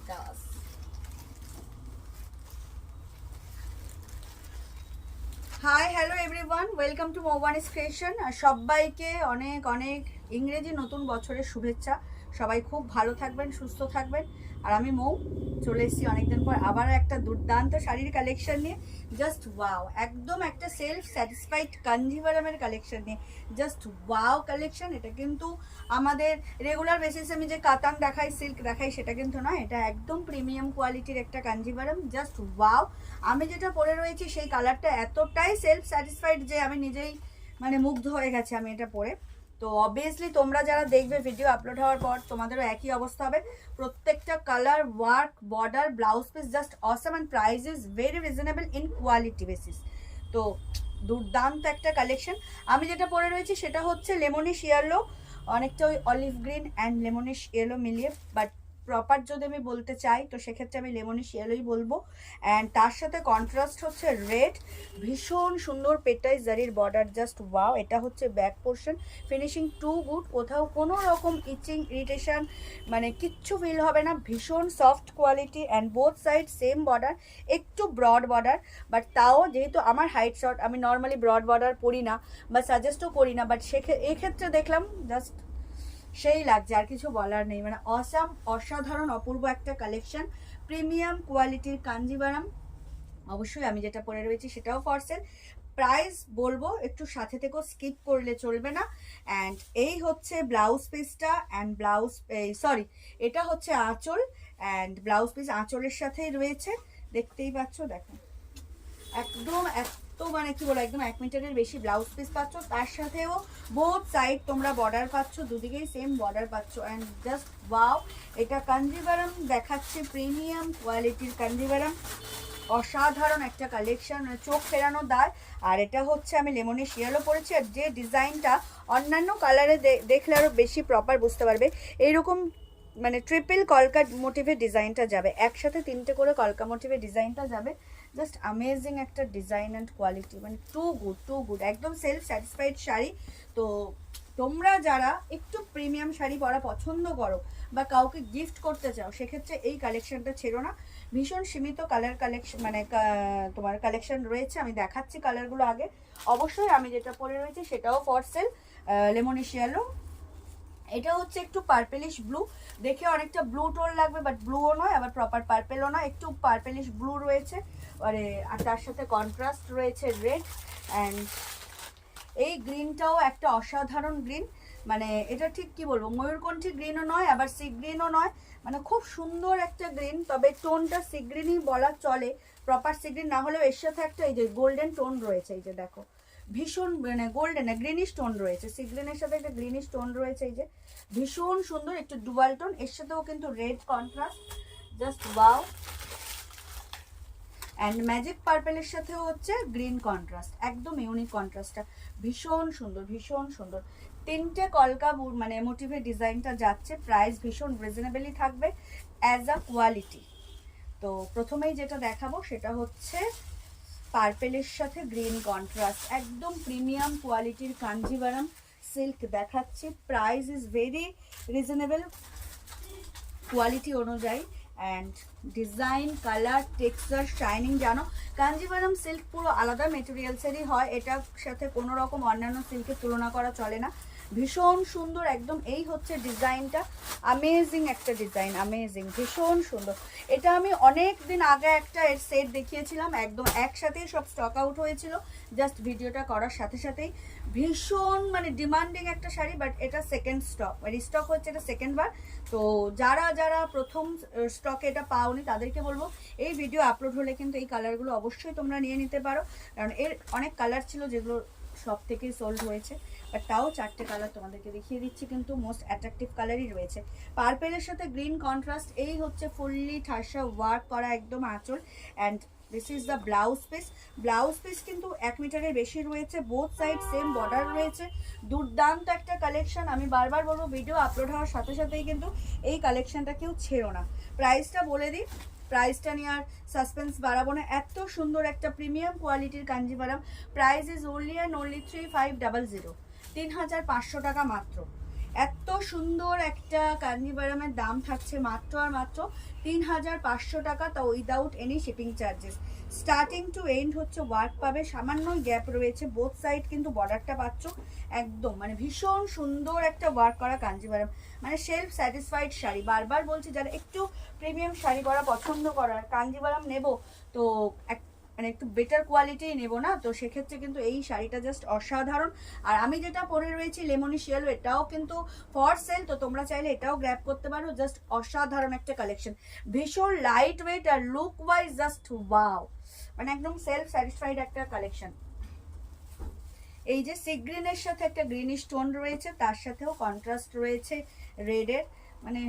BKash. Hi hello everyone, welcome to মোবানিস creation. আর সবাইকে অনেক অনেক ইংরেজি নতুন বছরের শুভেচ্ছা। সবাই খুব ভালো থাকবেন, সুস্থ থাকবেন। আর আমি মৌ চলে এসেছি অনেকদিন পর আবার একটা দুর্দান্ত শাড়ির কালেকশন নিয়ে। জাস্ট ওয়াও, একদম একটা সেলফ স্যাটিসফাইড কাঞ্জিভারামের কালেকশন নিয়ে। Just wow collection. এটা কিন্তু আমাদের রেগুলার বেসিসে আমি যে কাতান দেখাই, সিল্ক দেখাই, সেটা কিন্তু নয়। এটা একদম প্রিমিয়াম কোয়ালিটির একটা কাঞ্জিভারাম। Just wow. আমি যেটা পরে রয়েছি সেই কালারটা এতটাই সেলফ স্যাটিসফাইড যে আমি নিজেই মানে মুগ্ধ হয়ে গেছি আমি এটা পরে। তো অবভিয়াসলি তোমরা যারা দেখবে ভিডিও আপলোড হওয়ার পর তোমাদেরও একই অবস্থা হবে। প্রত্যেকটা colour, work, border, blouse piece just awesome and price is very reasonable in quality basis. তো দুর্দান্ত একটা কালেকশন। আমি যেটা পরে রয়েছি সেটা হচ্ছে লেমনিশ ইয়েলো, অনেকটা ওই olive green and lemonish yellow মিলিয়ে। বাট প্রপার যদি আমি বলতে চাই তো সেক্ষেত্রে আমি লেমনিশ ইয়েলোই বলবো। অ্যান্ড তার সাথে কন্ট্রাস্ট হচ্ছে রেড। ভীষণ সুন্দর পেটাই জারির বর্ডার, জাস্ট ওয়াও। এটা হচ্ছে back portion, finishing too good. কোথাও কোনো রকম ইচিং, ইরিটেশন মানে কিচ্ছু ফিল হবে না। ভীষণ soft quality and both side same border, একটু ব্রড বর্ডার। বাট তাও যেহেতু আমার হাইট শর্ট, আমি নর্মালি ব্রড বর্ডার পরি না বা সাজেস্টও করি না। বাট এক্ষেত্রে দেখলাম জাস্ট সেই লাগছে, আর কিছু বলার নেই। মানে অসাম, অসাধারণ, অপূর্ব একটা কালেকশন, প্রিমিয়াম কোয়ালিটির কাঞ্জিভারাম। অবশ্যই আমি যেটা পরে রয়েছি সেটাও ফর সেল। প্রাইস বলবো, একটু সাথে থেকেও স্কিপ করলে চলবে না। অ্যান্ড এই হচ্ছে ব্লাউজ পিসটা অ্যান্ড ব্লাউজ, সরি, এটা হচ্ছে আঁচল অ্যান্ড ব্লাউজ পিস আঁচলের সাথেই রয়েছে, দেখতেই পাচ্ছ। দেখো একদম এত মানে কি বলো, একদম 1 মিটারের বেশি ব্লাউজ পিস পাচ্ছ। তার সাথেও বোথ সাইড তোমরা বর্ডার পাচ্ছ, দুদিকেই সেম বর্ডার পাচ্ছ। And just wow. এটা কাঞ্জিভারাম দেখাচ্ছে, প্রিমিয়াম কোয়ালিটির কাঞ্জিভারাম। অসাধারণ একটা কালেকশন, চোখ ফেরানো দায়। আর এটা হচ্ছে আমি লেমনিশ ইয়েলো পরেছি। আর যে ডিজাইনটা অন্যান্য কালারে দেখলে আরও বেশি প্রপার বুঝতে পারবে। এইরকম মানে ট্রিপল কলকা মোটিভের ডিজাইনটা যাবে, একসাথে 3টে করে কলকা মোটিভের ডিজাইনটা যাবে। জাস্ট অ্যামেজিং একটা ডিজাইন অ্যান্ড কোয়ালিটি, মানে টু গুড, টু গুড। একদম সেলফ স্যাটিসফাইড শাড়ি। তো তোমরা যারা একটু প্রিমিয়াম শাড়ি পরা পছন্দ করো বা কাউকে গিফট করতে চাও, সেক্ষেত্রে এই কালেকশনটা ছেড়ো না। ভীষণ সীমিত কালার কালেকশন, মানে তোমার কালেকশন রয়েছে। আমি দেখাচ্ছি কালারগুলো আগে। অবশ্যই আমি যেটা পরে রয়েছে সেটাও ফর সেল, লেমনিশ ইয়েলো। এটা হচ্ছে একটু পার্পেলিশ ব্লু, দেখে অনেকটা ব্লু টোন লাগবে, বাট ব্লুও নয় আবার প্রপার পার্পেলও নয়, একটু পার্পেলিশ ব্লু রয়েছে। আর তার সাথে কন্ট্রাস্ট রয়েছে রেড। অ্যান্ড এই গ্রিনটাও একটা অসাধারণ গ্রিন। মানে এটা ঠিক কি বলবো, ময়ূরকণ্ঠী গ্রিনও নয় আবার সি গ্রিনও নয়, মানে খুব সুন্দর একটা গ্রিন। তবে টোনটা সি গ্রিনই বলা চলে, প্রপার সি গ্রিন না হলেও এর সাথে একটা এই যে গোল্ডেন টোন রয়েছে, এই যে দেখো ভীষণ মানে গোল্ডেন গ্রিনিশ টোন রয়েছে, সি গ্রিনের সাথে একটা গ্রিনিশ টোন রয়েছে। এই যে ভীষণ সুন্দর একটু ডুয়াল টোন, এর সাথেও কিন্তু red contrast, just wow. And magic পার্পেলের সাথেও হচ্ছে গ্রিন কন্ট্রাস্ট, একদম ইউনিক কন্ট্রাস্টটা। ভীষণ সুন্দর, ভীষণ সুন্দর। 3টে কলকা মানে মোটিভের ডিজাইনটা যাচ্ছে। প্রাইস ভীষণ রিজনেবলই থাকবে অ্যাজ আ কোয়ালিটি। তো প্রথমেই যেটা দেখাবো সেটা হচ্ছে পার্পেলের সাথে গ্রিন কন্ট্রাস্ট, একদম প্রিমিয়াম কোয়ালিটির কাঞ্জিভারাম সিল্ক দেখাচ্ছি। Price is very reasonable quality অনুযায়ী। And design, colour, texture, shining, জানো কাঞ্জিভারাম সিল্ক পুরো আলাদা মেটেরিয়ালসেরই হয়, এটার সাথে কোনো রকম অন্যান্য সিল্কের তুলনা করা চলে না। ভীষণ সুন্দর একদম। এই হচ্ছে ডিজাইনটা, অ্যামেজিং একটা ডিজাইন, অ্যামেজিং, ভীষণ সুন্দর। এটা আমি অনেক দিন আগে একটা এর সেট দেখিয়েছিলাম, একদম একসাথেই সব স্টক আউট হয়েছিল জাস্ট ভিডিওটা করার সাথে সাথেই। ভীষণ মানে ডিমান্ডিং একটা শাড়ি, বাট এটা সেকেন্ড স্টক, রিস্টক হচ্ছে, এটা সেকেন্ড বার। তো যারা যারা প্রথম স্টকে এটা পাওনি তাদেরকে বলবো এই ভিডিও আপলোড হলে কিন্তু এই কালারগুলো অবশ্যই তোমরা নিয়ে নিতে পারো, কারণ এর অনেক কালার ছিল যেগুলো সব থেকেই সোল্ড হয়েছে। বাট তাও 4টে কালার তোমাদেরকে দেখিয়ে দিচ্ছি, কিন্তু মোস্ট অ্যাট্রাকটিভ কালারই রয়েছে। পার্পেলের সাথে গ্রিন কন্ট্রাস্ট, এই হচ্ছে ফুললি ঠাসা ওয়ার্ক করা একদম আঁচল। And this is the blouse piece. Blouse piece কিন্তু 1 মিটারের বেশি রয়েছে, বোথ সাইড সেম বর্ডার রয়েছে। দুর্দান্ত একটা কালেকশন। আমি বারবার বলবো ভিডিও আপলোড হওয়ার সাথে সাথেই কিন্তু এই কালেকশনটা কেউ ছেড়ো না। প্রাইসটা বলে দিই, প্রাইসটা নিয়ে আর সাসপেন্স বাড়াবো না। এত সুন্দর একটা প্রিমিয়াম কোয়ালিটির Kanjivaram, price is only and only 3500, 3500 টাকা মাত্র। এত সুন্দর একটা কাঞ্জিভারামের দাম থাকছে মাত্র আর মাত্র 3500 টাকা, তাও without any shipping charges. Starting to end হচ্ছে ওয়ার্ক পাবে, সামান্য গ্যাপ রয়েছে, বোথ সাইড কিন্তু বর্ডারটা পাচ্ছ একদম, মানে ভীষণ সুন্দর একটা ওয়ার্ক করা কাঞ্জিভারাম, মানে সেলফ স্যাটিসফাইড শাড়ি। বারবার বলছি যারা একটু প্রিমিয়াম শাড়ি পরা পছন্দ করার, কাঞ্জিভারাম নেব তো মানে একটু বেটার কোয়ালিটিই নেবো না, তো সেক্ষেত্রে কিন্তু এই শাড়িটা জাস্ট অসাধারণ। আর আমি যেটা পরে রয়েছি লেমনি শেলো, এটাও কিন্তু ফর সেল, তো তোমরা চাইলে এটাও গ্র্যাব করতে পারো। জাস্ট অসাধারণ একটা কালেকশন, ভীষণ লাইট ওয়েট আর লুক ওয়াইজ জাস্ট ওয়াও, মানে একদম সেলফ স্যাটিসফাইড একটা কালেকশন। এই যে সি গ্রিনের সাথে একটা গ্রিনিশ টোন রয়েছে, তার সাথেও কন্ট্রাস্ট রয়েছে রেডের, মানে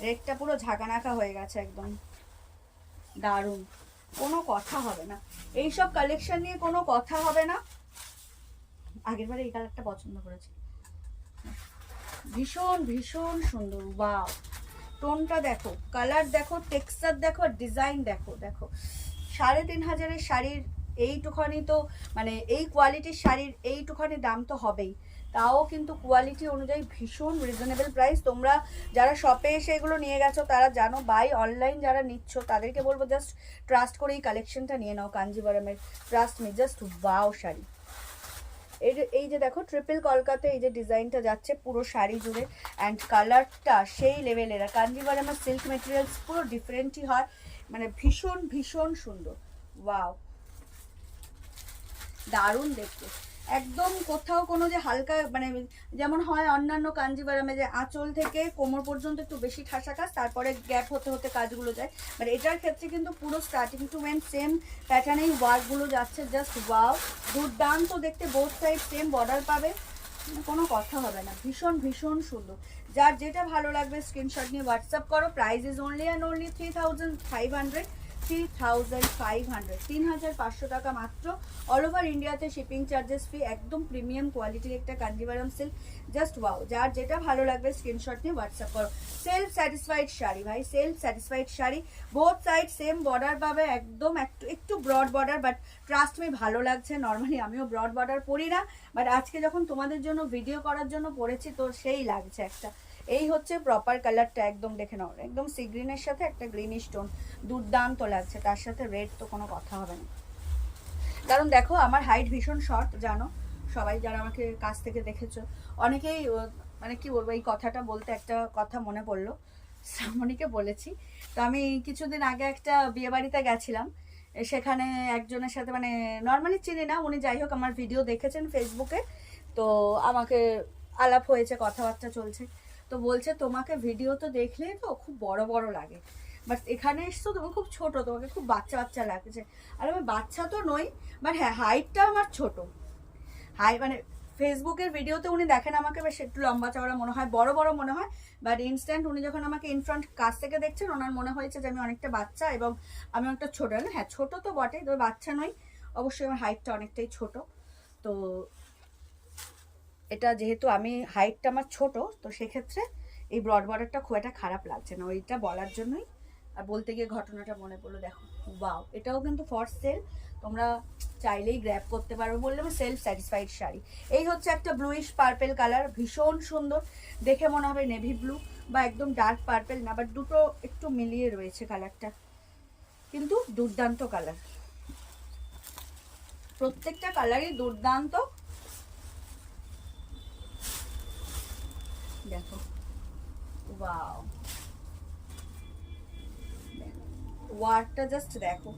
রেডটা পুরো ঝাঁকানাকা হয়ে গেছে একদম দারুণ, কোনো কথা হবে না এইসব কালেকশন নিয়ে, কোনো কথা হবে না। আগেরবারে এই কালারটা পছন্দ করেছি, ভীষণ ভীষণ সুন্দর, ওয়াও টোনটা দেখো, কালার দেখো, টেক্সচার দেখো, ডিজাইন দেখো। দেখো 3500 শাড়ির এইটুখানি তো, মানে এই কোয়ালিটির শাড়ির এইটুখানি দাম তো হবেই, তাও কিন্তু কোয়ালিটি অনুযায়ী ভীষণ রিজনেবল প্রাইস। তোমরা যারা শপে এসে এগুলো নিয়ে গেছো তারা জানো, বাই অনলাইন যারা নিচ্ছ তাদেরকে বলবো জাস্ট ট্রাস্ট করে এই কালেকশনটা নিয়ে নাও কাঞ্জিভারামের, trust me, just wow sari. এই যে দেখো ট্রিপল কলকাতা, এই যে ডিজাইনটা যাচ্ছে পুরো শাড়ি জুড়ে, অ্যান্ড কালারটা সেই লেভেলের। আর কাঞ্জিভারামের সিল্ক মেটেরিয়ালস পুরো ডিফারেন্টই হয়, মানে ভীষণ ভীষণ সুন্দর, ওয়াও দারুণ দেখতে একদম। কোথাও কোনো যে হালকা, মানে যেমন হয় অন্যান্য কাঞ্জিভারামে যে আঁচল থেকে কোমর পর্যন্ত একটু বেশি ঠাসা কাজ, তারপরে গ্যাপ হতে হতে কাজগুলো যায়, বাট এটার ক্ষেত্রে কিন্তু পুরো স্টার্টিং টু এন্ড সেম প্যাটার্নেই ওয়ার্কগুলো যাচ্ছে, জাস্ট ওয়াও দুর্দান্ত দেখতে। বোথ সাইড সেম বর্ডার পাবে, কোনো কথা হবে না, ভীষণ ভীষণ সুন্দর। যার যেটা ভালো লাগবে স্ক্রিনশট নিয়ে হোয়াটসঅ্যাপ করো। Price is only and only 3500, 3500 টাকা মাত্র, অল ওভার ইন্ডিয়াতে শিপিং চার্জেস ফ্রি, একদম প্রিমিয়াম কোয়ালিটির একটা কাঞ্জিভারাম সিল্ক, জাস্ট ওয়াও। যার যেটা ভালো লাগবে স্ক্রিনশট নিয়ে হোয়াটসঅ্যাপ করো। সেলফ স্যাটিসফাইড শাড়ি ভাই, self satisfied sari, both side same border পাবে, একদম একটু broad border, but trust me ভালো লাগছে। নর্মালি আমিও ব্রড বর্ডার পরি না, বাট আজকে যখন তোমাদের জন্য ভিডিও করার জন্য পরেছি তো সেই লাগছে একটা। এই হচ্ছে প্রপার কালারটা, একদম দেখে নাও, একদম সি গ্রিনের সাথে একটা গ্রিনিশ টোন, দুর্দান্ত লাগছে। তার সাথে রেড তো কোনো কথা হবে না, কারণ দেখো আমার হাইট ভীষণ শর্ট, জানো সবাই যারা আমাকে কাছ থেকে দেখেছো। অনেকেই মানে কি বলবো, এই কথাটা বলতে একটা কথা মনে পড়লো, শ্রাবণীকে বলেছি। তো আমি কিছুদিন আগে একটা বিয়ে বাড়িতে গেছিলাম, সেখানে একজনের সাথে, মানে নর্মালি চিনি না উনি, যাই হোক আমার ভিডিও দেখেছেন ফেসবুকে, তো আমাকে আলাপ হয়েছে, কথাবার্তা চলছে, তো বলছে তোমাকে ভিডিও তো দেখলে তো খুব বড় বড় লাগে, বাট এখানে এসছো তুমি খুব ছোট, তোমাকে খুব বাচ্চা বাচ্চা লাগছে। আর আমি বাচ্চা তো নই, বাট হ্যাঁ হাইটটা আমার ছোট, মানে ফেসবুকের ভিডিওতে উনি দেখেন আমাকে বেশ একটু লম্বা চওড়া মনে হয়, বড় বড় মনে হয়, বাট ইনস্ট্যান্ট উনি যখন আমাকে ইনফ্রন্ট কাছ থেকে দেখছেন ওনার মনে হয়েছে যে আমি অনেকটা বাচ্চা এবং আমি অনেকটা ছোটো। হ্যাঁ ছোটো তো বটেই, তবে বাচ্চা নই, অবশ্যই আমার হাইটটা অনেকটাই ছোট। তো এটা যেহেতু আমি হাইটটা আমার ছোট, তো সেক্ষেত্রে এই ব্রড বর্ডারটা খুব একটা খারাপ লাগছে না, ওইটা বলার জন্যই। আর বলতে গিয়ে ঘটনাটা মনে পড়লো, দেখো ওয়াও, এটাও কিন্তু ফর সেল, তোমরা চাইলেই গ্র্যাব করতে পারবে। বললাম সেলফ স্যাটিসফাইড শাড়ি। এই হচ্ছে একটা ব্লুইশ পার্পেল কালার, ভীষণ সুন্দর দেখে, মনে হবে নেভি ব্লু বা একদম ডার্ক পার্পেল না, বাট দুটো একটু মিলিয়ে রয়েছে কালারটা, কিন্তু দুর্দান্ত কালার, প্রত্যেকটা কালারই দুর্দান্ত। দেখো ওয়াও, ওয়ার্কটা জাস্ট দেখো,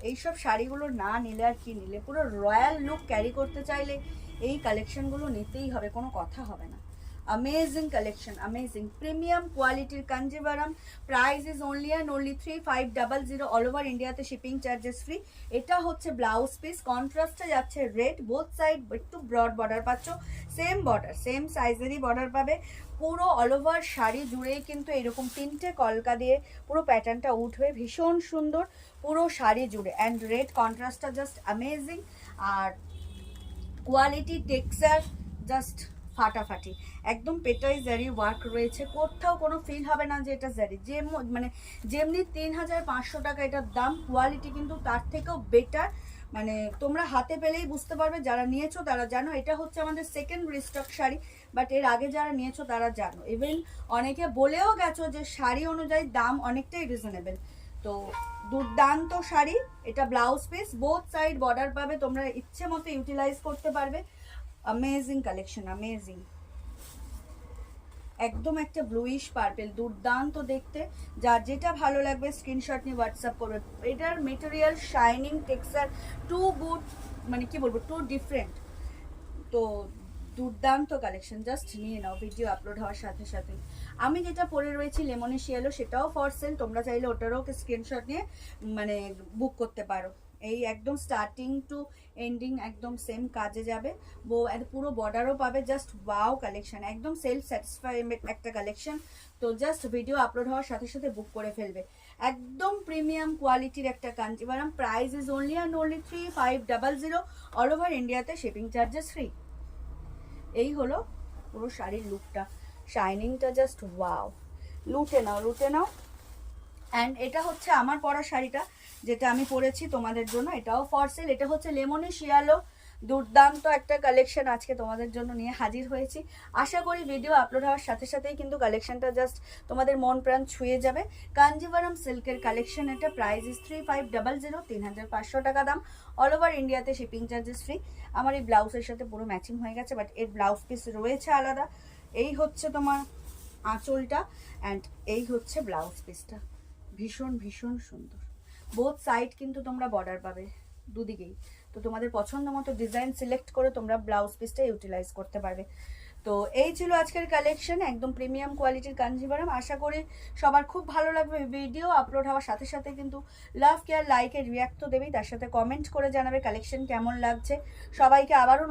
এইসব শাড়িগুলো না নিলে আর কি নিলে, পুরো রয়্যাল লুক ক্যারি করতে চাইলে এই কালেকশনগুলো নিতেই হবে, কোনো কথা হবে না। अमेजिंग कलेक्शन, अमेजिंग प्रीमियम क्वालिटीर Kanjivaram, price is only and only 3500 all over इंडियाते शिपिंग चार्जेस फ्री। এটা হচ্ছে ব্লাউজ পিস, কন্ট্রাস্টে যাচ্ছে রেড, বোথ সাইড একটু ব্রড বর্ডার পাচ্ছ, সেম বর্ডার সেম সাইজেরই বর্ডার পাবে, পুরো অল ওভার শাড়ি জুড়েই কিন্তু এরকম তিনটে কলকা দিয়ে পুরো প্যাটার্নটা উঠবে, ভীষণ সুন্দর পুরো শাড়ি জুড়ে, অ্যান্ড রেড কন্ট্রাস্টটা জাস্ট অ্যামেজিং, আর কোয়ালিটি টেক্সচার জাস্ট ফাটাফাটি, একদম পেটাই জারি ওয়ার্ক রয়েছে, কোথাও কোনো ফিল হবে না যে এটা জারি, যে মানে যেমনি 3500 টাকা এটার দাম, কোয়ালিটি কিন্তু তার থেকেও বেটার, মানে তোমরা হাতে পেলেই বুঝতে পারবে, যারা নিয়েছো তারা জানো এটা হচ্ছে আমাদের সেকেন্ড রিস্টক শাড়ি, বাট এর আগে যারা নিয়েছো তারা জানো। ইভেন অনেকে বলেও গেছো যে শাড়ি অনুযায়ী দাম অনেকটাই রিজনেবল। তো দুর্দান্ত শাড়ি, এটা blouse piece, both side border পাবে, তোমরা ইচ্ছে মতো ইউটিলাইজ করতে পারবে। অ্যামেজিং কালেকশন, অ্যামেজিং, একদম একটা ব্লুইশ পার্পেল, দুর্দান্ত দেখতে। যার যেটা ভালো লাগবে স্ক্রিনশট নিয়ে হোয়াটসঅ্যাপ করবে। এটার material, shining, texture too good, মানে কি বলবো, টু ডিফারেন্ট। তো দুর্দান্ত কালেকশন, জাস্ট নিয়ে নাও ভিডিও আপলোড হওয়ার সাথে সাথে। আমি যেটা পরে রয়েছি লেমনিশ ইয়েলো, সেটাও ফর সেল, তোমরা চাইলে ওটারও স্ক্রিনশট নিয়ে মানে বুক করতে পারো। এই একদম স্টার্টিং টু এন্ডিং একদম সেম কাজে যাবে, পুরো বর্ডারও পাবে। জাস্ট ওয়াও কালেকশন, একদম সেলফ স্যাটিসফাই একটা কালেকশন। তো জাস্ট ভিডিও আপলোড হওয়ার সাথে সাথে বুক করে ফেলবে। একদম প্রিমিয়াম কোয়ালিটির একটা Kanjivaram, price is only and only 3500, all over ইন্ডিয়াতে শিপিং চার্জেস ফ্রি। এই হলো পুরো শাড়ির লুকটা, শাইনিংটা জাস্ট ওয়াও, লুটে নাও লুটে নাও। অ্যান্ড এটা হচ্ছে আমার পরা শাড়িটা, যেটা আমি পরেছি তোমাদের জন্য, এটাও ফর সেল। এটা হচ্ছে লেমনিশ ইয়েলো, দুর্দান্ত একটা কালেকশন আজকে তোমাদের জন্য নিয়ে হাজির হয়েছি। আশা করি ভিডিও আপলোড হওয়ার সাথে সাথেই কিন্তু কালেকশনটা জাস্ট তোমাদের মন প্রাণ ছুঁয়ে যাবে। কাঞ্জিভারাম সিল্কের কালেকশন, এটা প্রাইস ইস 3500, 3500 টাকা দাম, অল ওভার ইন্ডিয়াতে শিপিং চার্জেস ফ্রি। আমার এই ব্লাউজের সাথে পুরো ম্যাচিং হয়ে গেছে, বাট এর ব্লাউজ পিস রয়েছে আলাদা। এই হচ্ছে তোমার আঁচলটা, অ্যান্ড এই হচ্ছে ব্লাউজ পিসটা, ভীষণ ভীষণ সুন্দর। বোথ সাইড কিন্তু তোমরা বর্ডার পাবে দুদিকেই। তো তোমাদের পছন্দ মতো ডিজাইন সিলেক্ট করে তোমরা ব্লাউজ পিসটা ইউটিলাইজ করতে পারবে। তো এই ছিল আজকের কালেকশন, একদম প্রিমিয়াম কোয়ালিটির কাঞ্জিভারাম। আশা করি সবার খুব ভালো লাগবে। ভিডিও আপলোড হওয়ার সাথে সাথে কিন্তু লাভ কেয়ার লাইকের রিয়াক্ট তো দেবেই, তার সাথে কমেন্ট করে জানাবে কালেকশন কেমন লাগছে। সবাইকে আবারও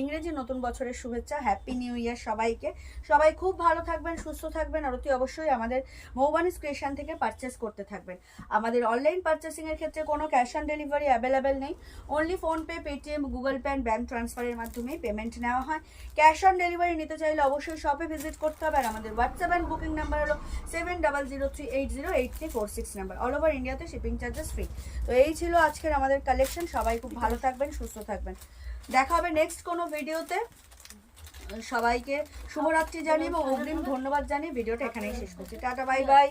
ইংরেজি নতুন বছরের শুভেচ্ছা, হ্যাপি নিউ ইয়ার সবাইকে। সবাই খুব ভালো থাকবেন, সুস্থ থাকবেন, আর অতি অবশ্যই আমাদের মৌবানিস ক্রিয়েশন থেকে পারচেস করতে থাকবেন। আমাদের অনলাইন পারচেসিংয়ের ক্ষেত্রে কোনো ক্যাশ অন ডেলিভারি অ্যাভেলেবেল নেই, only PhonePe, Paytm, Google pay and bank ট্রান্সফারের মাধ্যমেই পেমেন্ট নেওয়া হয়। ক্যাশ অন ডেলিভারি নিতে চাইলে অবশ্যই শপে ভিজিট করতে হবে। আর আমাদের হোয়াটসঅ্যাপ অ্যান্ড বুকিং নাম্বার হলো 7003808346 নাম্বার, অল ওভার ইন্ডিয়াতে শিপিং চার্জেস ফ্রি। তো এই ছিল আজকের আমাদের কালেকশন। সবাই খুব ভালো থাকবেন, সুস্থ থাকবেন। দেখা হবে নেক্সট কোনো ভিডিওতে। সবাইকে শুভরাত্রি জানিয়ে এবং অগ্রিম ধন্যবাদ জানিয়ে ভিডিওটা এখানেই শেষ করছি। Tata, bye bye.